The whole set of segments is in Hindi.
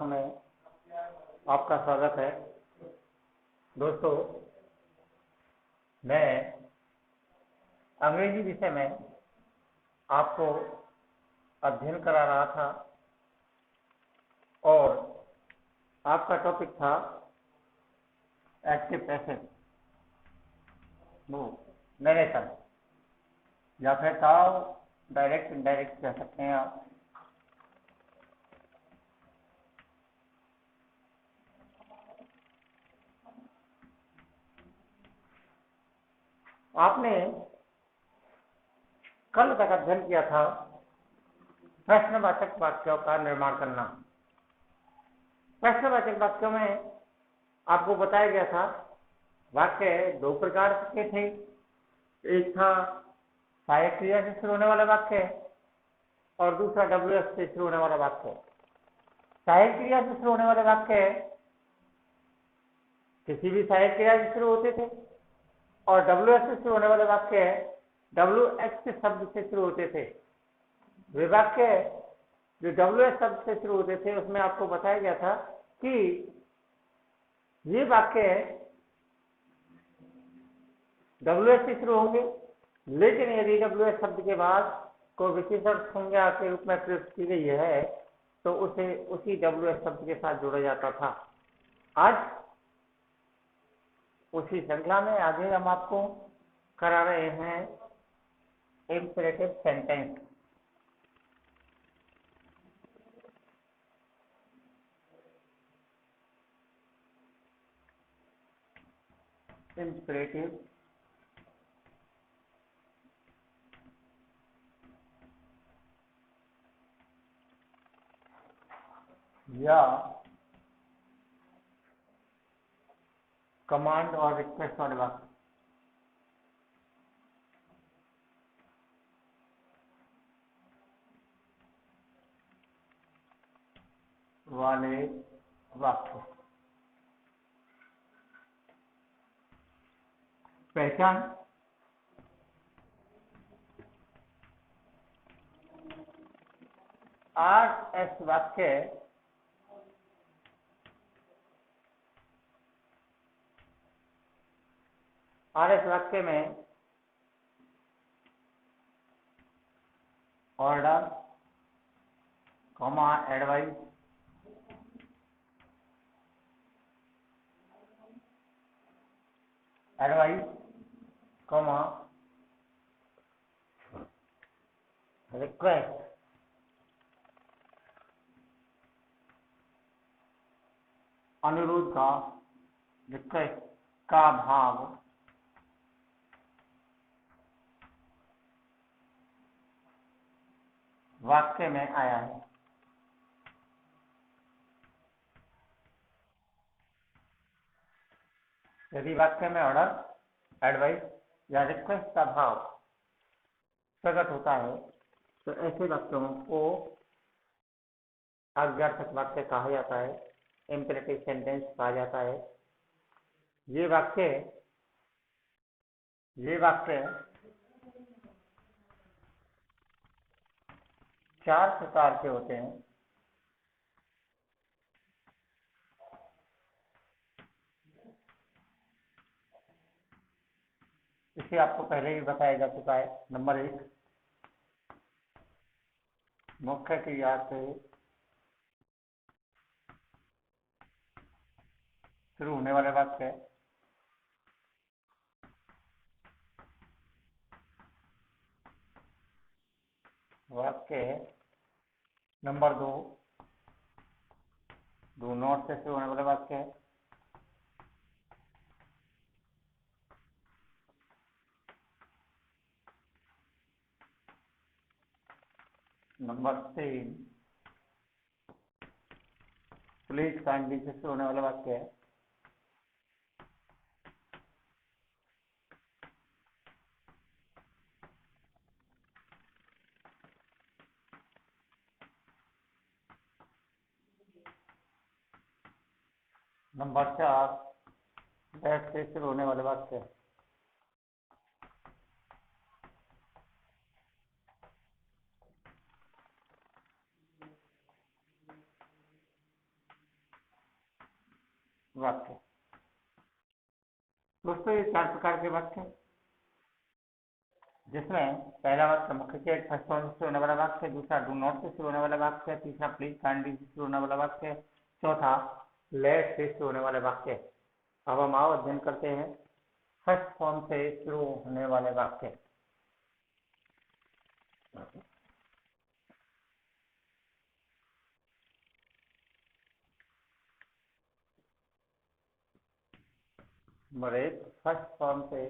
क्लासों में आपका स्वागत है। दोस्तों, मैं अंग्रेजी विषय में आपको अध्ययन करा रहा था और आपका टॉपिक था एक्टिव पैसिव नरेशन, या फिर ताव डायरेक्ट इनडायरेक्ट कह सकते हैं आप। आपने कल तक अध्ययन किया था प्रश्नवाचक वाक्यों का निर्माण करना। प्रश्नवाचक वाक्यों में आपको बताया गया था वाक्य दो प्रकार के थे। एक था सहायक क्रिया से शुरू होने वाला वाक्य और दूसरा WS से शुरू होने वाला वाक्य। सहायक क्रिया से शुरू होने वाले वाक्य किसी भी सहायक क्रिया से शुरू होते थे और WS से शुरू होने वाले वाक्य WX शब्द से शुरू होते थे। वे वाक्य जो WS शब्द से शुरू होते थे उसमें आपको बताया गया था कि ये वाक्य WS से शुरू होंगे, लेकिन यदि WS शब्द के बाद कोई विशेषण संज्ञा के रूप में प्रयुक्त की गई है तो उसे उसी WS शब्द के साथ जोड़ा जाता था। आज उसी श्रृंखला में आगे हम आपको करा रहे हैं इंपेरेटिव सेंटेंस। इंपेरेटिव या कमांड और रिक्वेस्ट वाले वाक्य। पहचान RS वाक्य में ऑर्डर, एडवाइस, रिक्वेस्ट, अनुरोध का, रिक्वेस्ट का भाव वाक्य में आया है। यदि वाक्य में ऑर्डर, एडवाइस या रिक्वेस्ट का भाव प्रकट होता है तो ऐसे वाक्यों को आज्ञार्थक वाक्य कहा जाता है, इंपेरेटिव सेंटेंस कहा जाता है। ये वाक्य चार प्रकार के होते हैं। इसे आपको पहले ही बताया जा चुका है। नंबर 1, मुख्य क्रिया से शुरू होने वाले वाक्य। नंबर 2, डू नॉट से शुरू होने वाले वाक्य। नंबर 3, प्लीज काइंडली से शुरू होने वाला वाक्य है। नंबर 4, दैट से शुरू होने वाले वाक्य। वाक्य। दोस्तों ये 4 प्रकार के वाक्य, जिसमें पहला वाक्य मुख्य के फर्स्ट फॉर्म से होने वाला वाक्य, दूसरा डू नॉट से शुरू होने वाला वाक्य, तीसरा प्लीज काइंडली से शुरू होने वाला वाक्य, चौथा लेट से शुरू होने वाले वाक्य। अब हम आओ अध्ययन करते हैं फर्स्ट फॉर्म से शुरू होने वाले वाक्य। नंबर 1 फर्स्ट फॉर्म से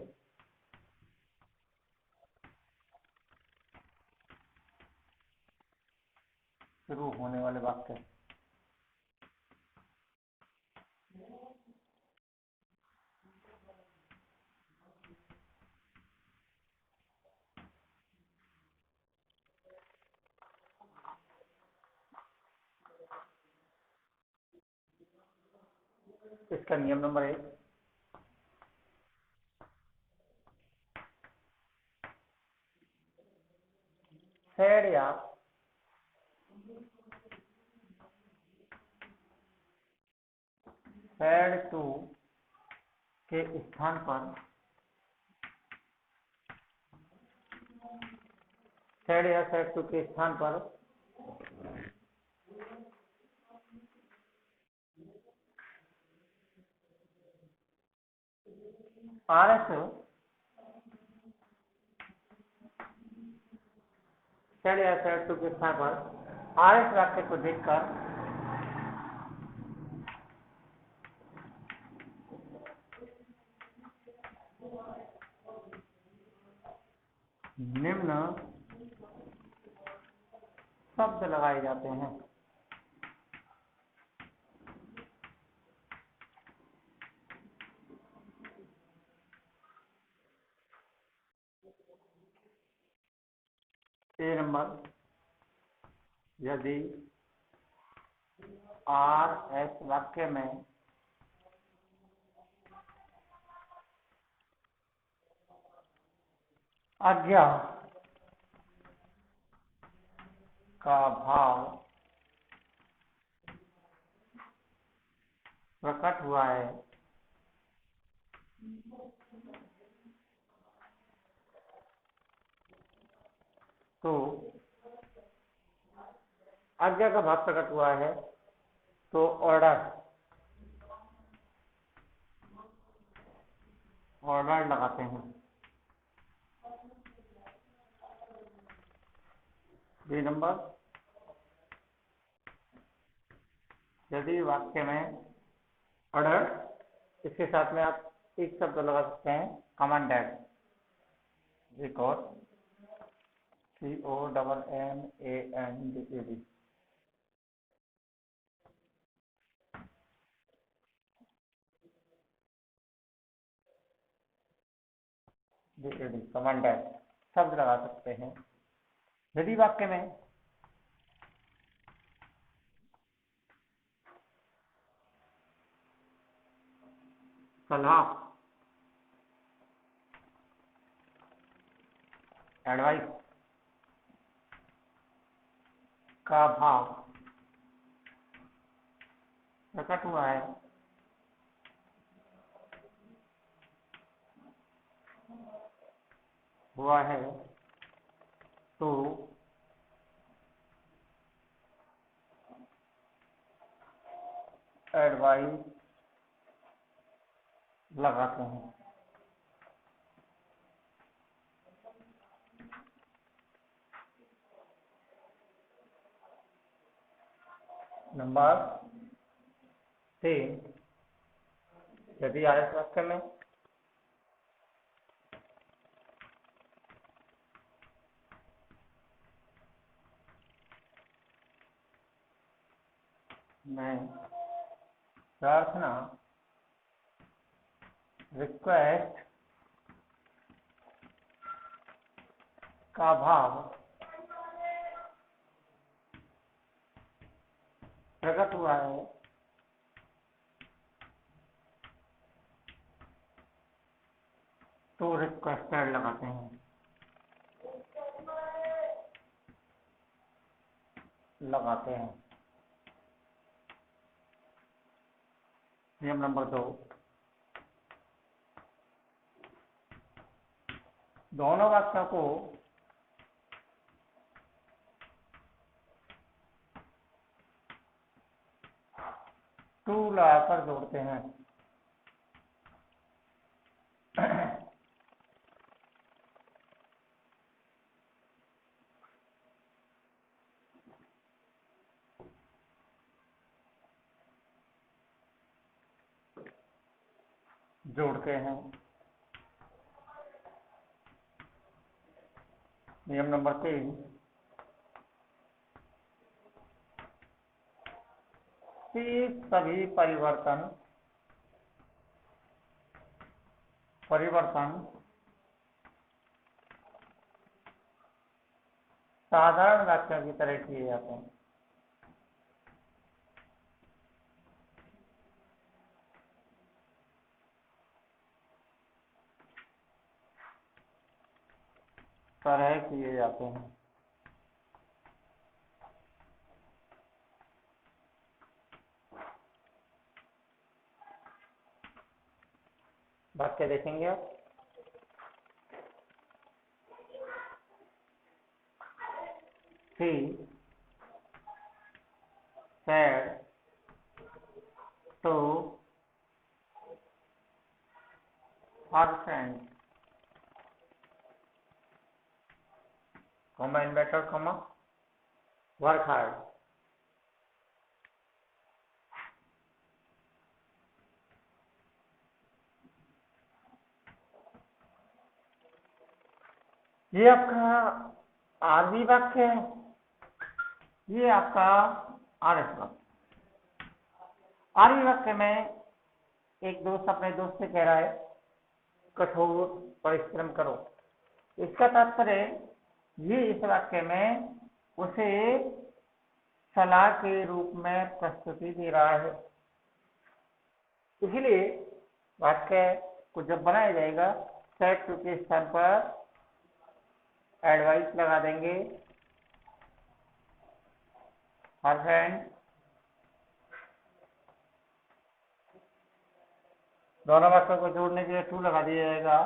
शुरू होने वाले वाक्य। इसका नियम नंबर 1, सैड या सैड टू के स्थान पर सैड या सैड टू के स्थान पर आरएस सैड या सैड टू के स्थान पर आरएस वाक्य को देखकर निम्न शब्द लगाए जाते हैं। ए नंबर, यदि आर एस वाक्य में आज्ञा का भाव प्रकट हुआ है तो आज्ञा का भाव प्रकट हुआ है तो ऑर्डर लगाते हैं। बी नंबर, यदि वाक्य में ऑर्डर, इसके साथ में आप एक शब्द लगा सकते हैं कमांडेड, एक और COMMANDED, कमांडेड शब्द लगा सकते हैं। यदि वाक्य में सलाह, एडवाइस का भाव प्रकट हुआ है तो एडवाइस लगाते हैं। नंबर 3, यदि आरएस वाक्य में मैं प्रार्थना, रिक्वेस्ट का भाव प्रकट हुआ है तो रिक्वेस्टेड लगाते हैं। नियम नंबर 2, दोनों वाक्यों को टू लगाकर जोड़ते हैं। जोड़ते हैं। नियम नंबर 3, कि सभी परिवर्तन साधारण वाक्यों की तरह किए जाते हैं। वाक्य देखेंगे आप। She said to her friend, comma inverted comma, work hard. ये आपका आरवी वाक्य है, ये आपका आरएस वाक्य। आरवी वाक्य में एक दोस्त अपने दोस्त से कह रहा है कठोर परिश्रम करो। इसका तात्पर्य ये इस वाक्य में उसे सलाह के रूप में प्रस्तुति दे रहा है। इसलिए वाक्य को जब बनाया जाएगा सेट टू के स्थान पर एडवाइस लगा देंगे। हर फ्रेंड, दोनों वाक्यों को जोड़ने के लिए टू लगा दिया जाएगा।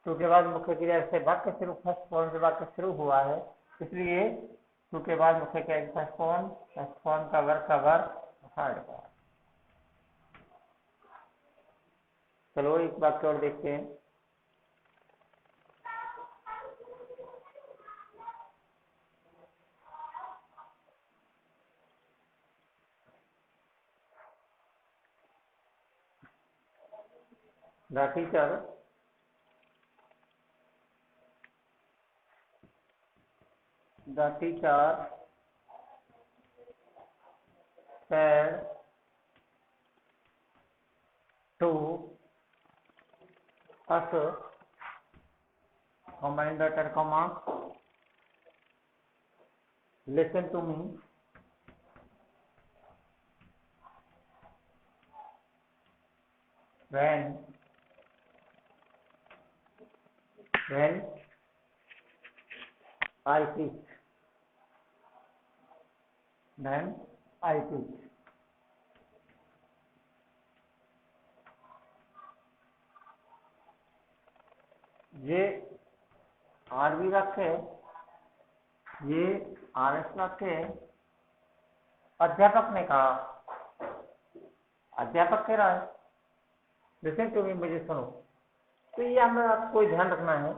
टू के बाद मुख्य क्रिया से वाक्य शुरू, फर्स्ट फॉर्म से वाक्य शुरू हुआ है, इसलिए टू के बाद मुख्य क्रिया फर्स्ट फॉर्म का वर्ग थर्ड का। चलो एक वाक्य और देखते हैं। The teacher said to us, comma inverted comma, listen to me when I teach. ये आरवी वाक्य है, ये आरएस वाक्य है। अध्यापक ने कहा, अध्यापक कह रहा है लिसन टू मी, मुझे सुनो। तो ये हमें आपको ध्यान रखना है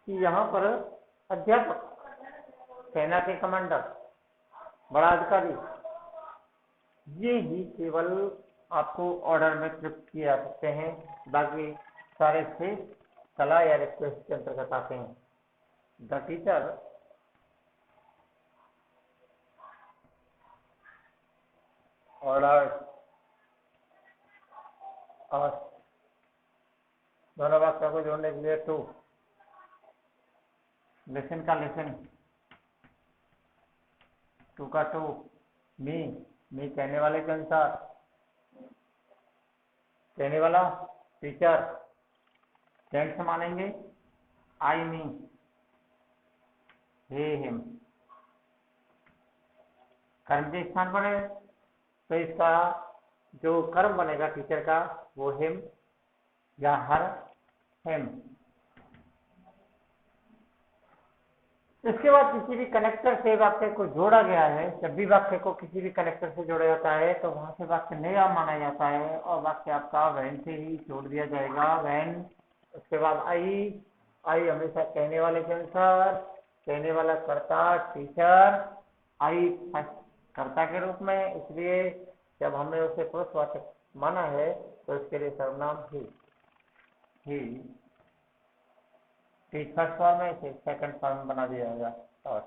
कि यहाँ पर अध्यापक, सेना के कमांडर, बड़ा अधिकारी, ये ही केवल आपको ऑर्डर में प्रयुक्त किए जा सकते हैं, बाकी सारे से सलाह या रिक्वेस्ट के अंतर्गत आते हैं। द टीचर ऑर्डर और दोनों वाक्यों को जोड़ने के लिए टू, लिसन का लिसन, टू का टू, मी कहने वाले के अनुसार, कहने वाला टीचर, टेंस मानेंगे आई मी, हे हिम। कर्म के स्थान पर है तो इसका जो कर्म बनेगा टीचर का वो हिम या हर, हिम। इसके बाद किसी भी कनेक्टर से वाक्य को जोड़ा गया है। जब भी वाक्य को किसी भी कनेक्टर से जोड़ा जाता है तो वहां से वाक्य नया माना जाता है और वाक्य आपका वैन से ही जोड़ दिया जाएगा, वैन। उसके बाद आई, आई हमेशा कहने वाले के अनुसार, कहने वाला कर्ता टीचर, आई कर्ता के रूप में, इसलिए जब हमने उसे पुरुषवाचक माना है तो इसके लिए सर्वनाम ही फर्स्ट फॉर्म में, इसे सेकंड फॉर्म में बना दिया जाएगा। और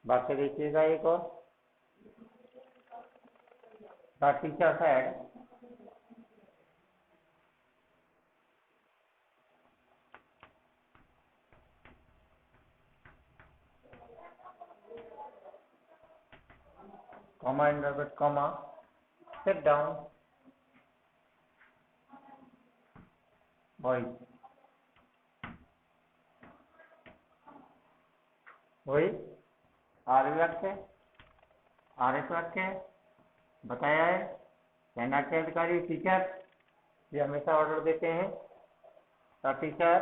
वाक्य देखिएगा एक और, the teacher said, comma inverted comma, sit down boys। वही आर्य वाक्य, आर्य वाक्य बताया है। तैनात के अधिकारी टीचर, ये हमेशा ऑर्डर देते हैं, द टीचर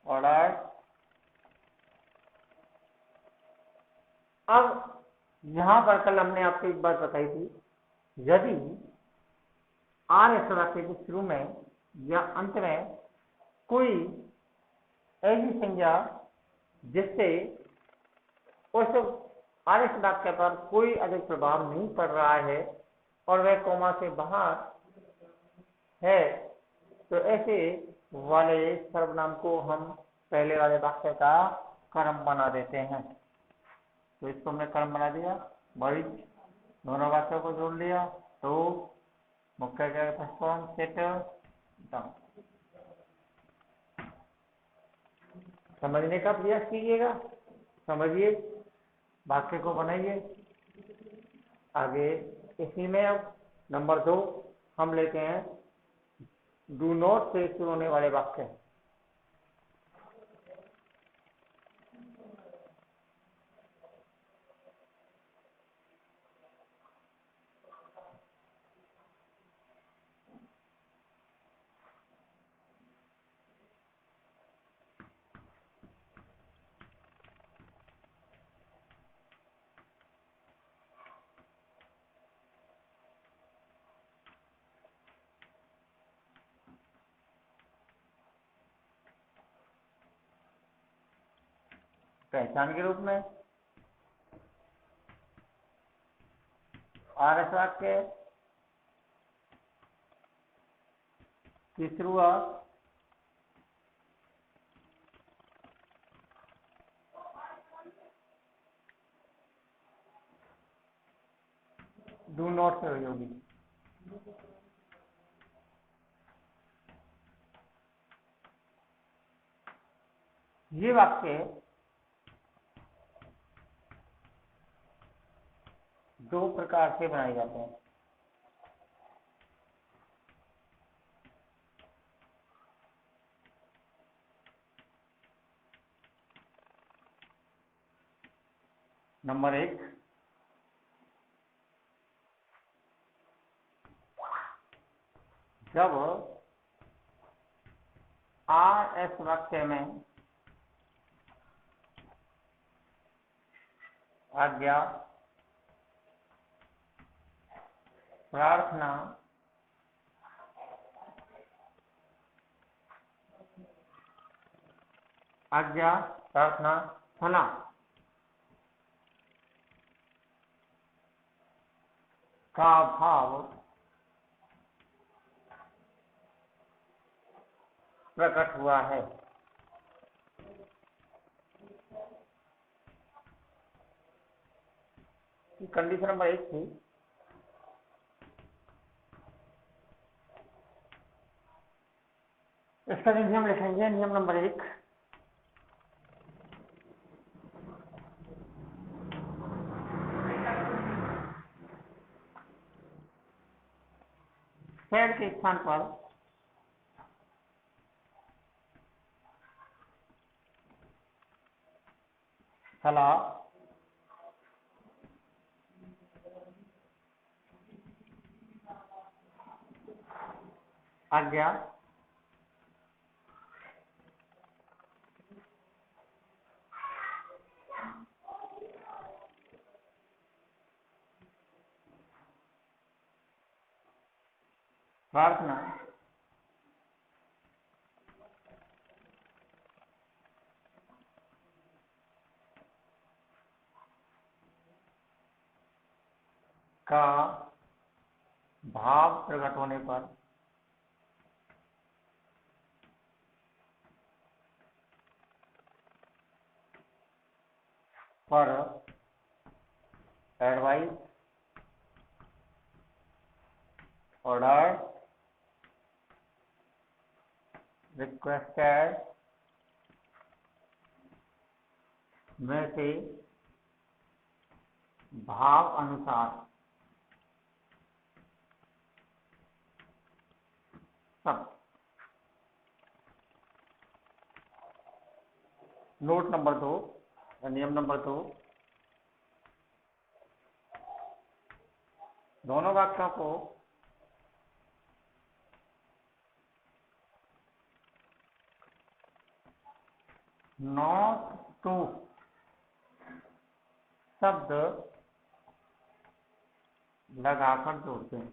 ऑर्डर। अब यहां पर कल हमने आपको एक बात बताई थी, यदि आर्य वाक्य के शुरू में या अंत में कोई ऐसी संज्ञा जिससे उस आर्य वाक्य पर कोई अधिक प्रभाव नहीं पड़ रहा है और वह कोमा से बाहर है, तो ऐसे वाले सर्वनाम को हम पहले वाले वाक्य का कर्म बना देते हैं। तो इसको हमने कर्म बना दिया, बॉयज, दोनों वाक्यों को जोड़ लिया, तो मुख्य फॉर्म सेट डाउन। समझने का प्रयास कीजिएगा, समझिए, वाक्य को बनाइए। आगे इसी में अब नंबर 2 हम लेते हैं डू नॉट से शुरू होने वाले वाक्य। पहचान के रूप में आर्य वाक्य की शुरुआत डू नॉट से हुई होगी। ये वाक्य दो प्रकार से बनाए जाते हैं। नंबर 1, जब आर-एस वाक्य में आज्ञा, प्रार्थना, आज्ञा, प्रार्थना, फला का भाव प्रकट हुआ है। कंडीशन नंबर 1 थी। इसका नियम लिखेंगे, नियम नंबर 1, सेड के स्थान पर सलाह, आज्ञा, प्रार्थना, का भाव प्रकट होने पर एडवाइस, ऑर्डर, रिक्वेस्टेड में से भाव अनुसार सब। नोट नंबर 2, नियम नंबर 2, दोनों वाक्यों को नॉट टू शब्द लगाकर जोड़ते हैं।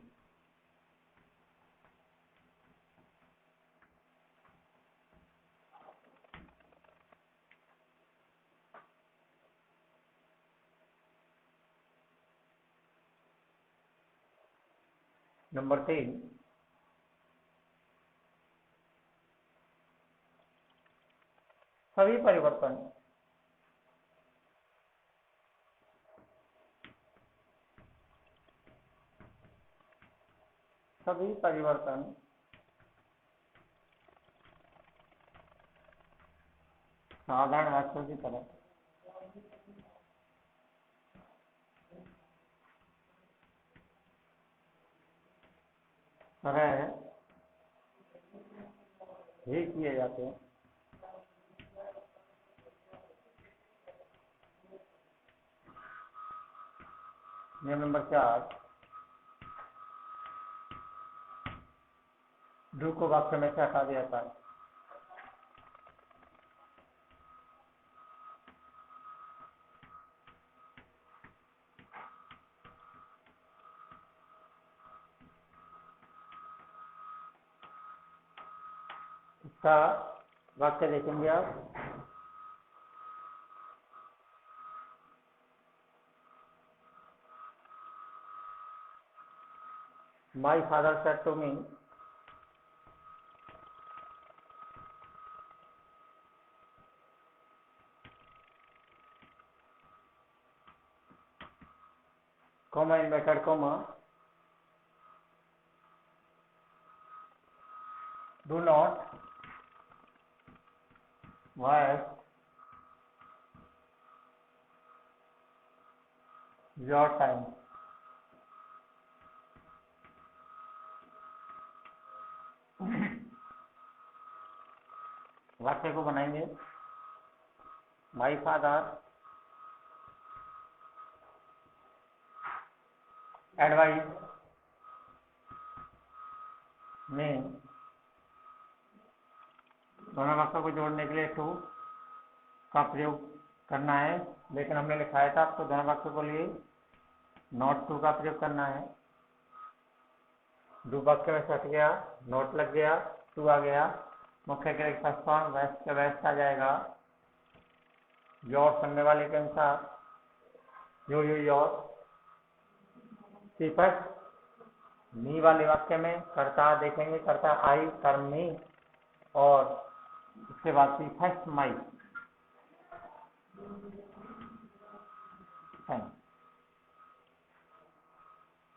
नंबर 3, सभी परिवर्तन साधारण वाक्यों की तरह ही किए जाते हैं। नियम नंबर 4, डू को वाक्य में से हटा दिया जाता है। इसका वाक्य देखेंगे आप, my father said to me, comma inverted comma, do not waste your time। वाक्य को बनाएंगे, माई फादर एडवाइस में, दोनों वाक्यों को जोड़ने के लिए टू का प्रयोग करना है, लेकिन हमने लिखाया था आपको दोनों वाक्यों के लिए नॉट टू का प्रयोग करना है। डू वाक्य में हट गया, नॉट लग गया, टू आ गया, मुख्य क्रिया फर्स्ट फॉर्म वेस्ट का वेस्ट आ जाएगा। योर सुनने वाले के अनुसार यो योर। फर्स्ट मी वाले वाक्य में करता देखेंगे, करता आई, कर्म मी, और उसके बाद फर्स्ट माई।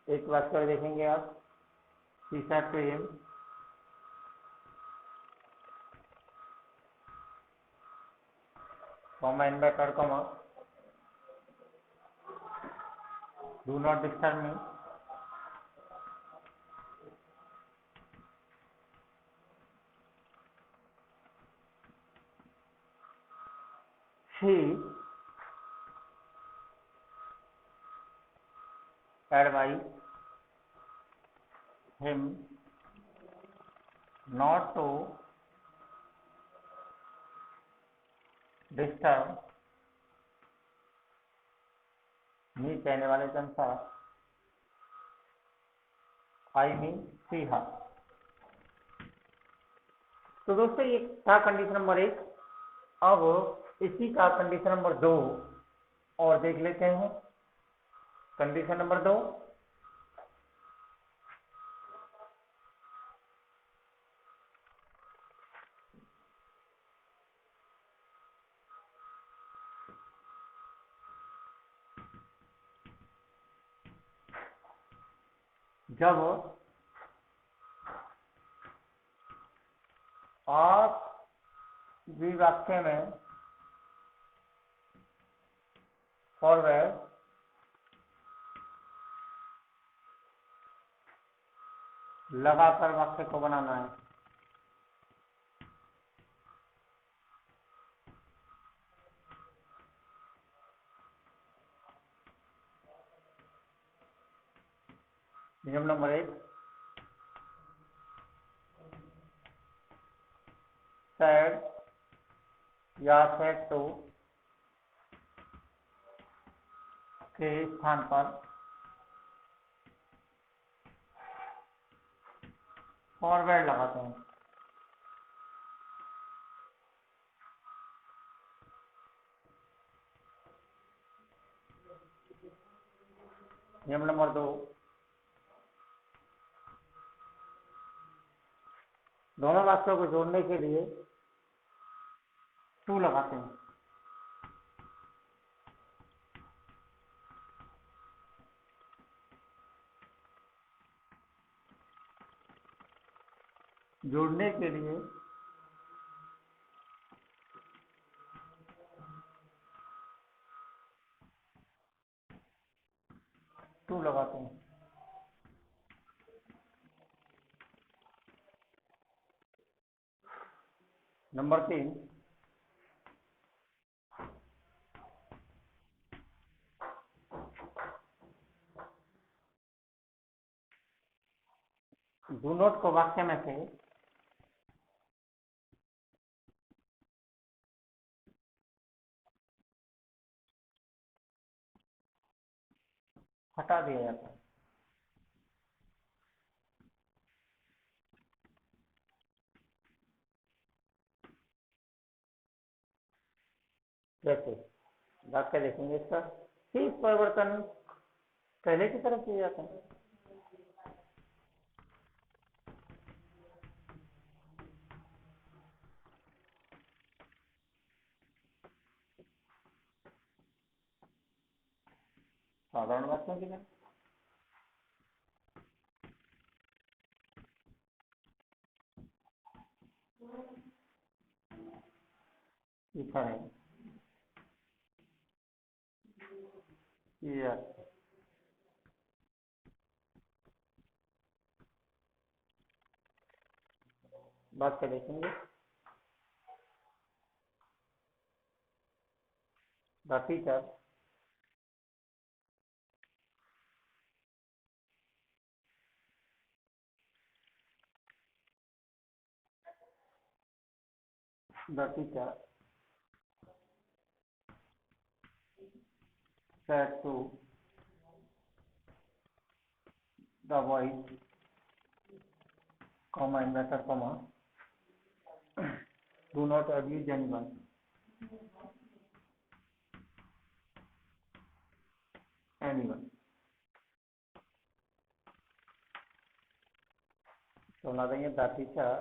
एक वाक्य देखेंगे आप, she said to him, comma inverted comma, do not disturb me। she advise him not to disturb me कहने वाले के अनुसार I mean see her। तो दोस्तों ये था कंडीशन नंबर 1। अब इसी का कंडीशन नंबर 2 और देख लेते हैं। कंडीशन नंबर 2, जब आप भी वाक्य में फॉरवर्ड लगाकर वाक्य को बनाना है। नियम नंबर 1, सैड या सेड टू के स्थान पर फॉरवर्ड लगाते हैं। नियम नंबर 2, दोनों वाक्यों को जोड़ने के लिए टू लगाते हैं। जोड़ने के लिए टू लगाते हैं। नंबर 3, डू नॉट को वाक्य में से हटा दिया जाता है। जैसे वाक्य देखेंगे इसका, ठीक परिवर्तन पहले की तरफ किया जाता है। साधारण वाक्यों की तरह लिखा है ये वाक्य देखेंगे। The teacher said to the boy, comma inverted comma, do not abuse anyone। तो ला देंगे the teacher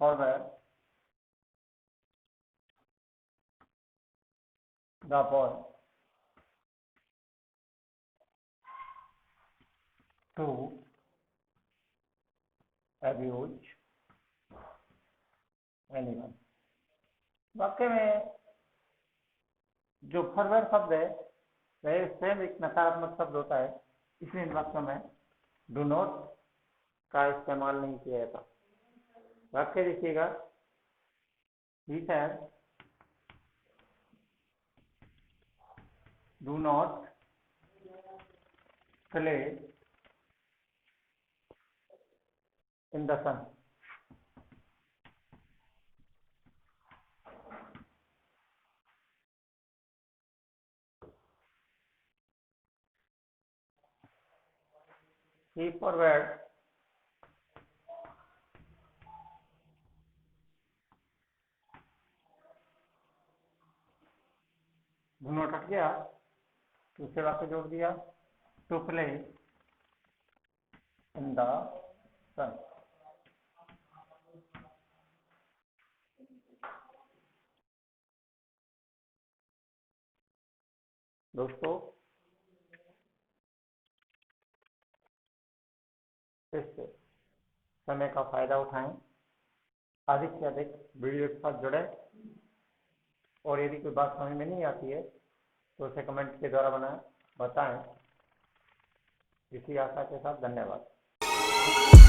forward the boy to abuse anyone। वाक्य में जो फॉरवर्ड शब्द है वह स्वयं एक नकारात्मक शब्द होता है, इसलिए इन वाक्यों में डू नॉट का इस्तेमाल नहीं किया जाता। वाक्य देखिएगा, he said do not play in the sun. See forward do not हट गया, दूसरे वाक्य जोड़ दिया, to play in the sun. दोस्तों इस समय का फायदा उठाएं, अधिक से अधिक वीडियो के साथ जुड़ें, और यदि कोई बात समझ में नहीं आती है तो उसे कमेंट के द्वारा बताएं। इसी आशा के साथ धन्यवाद।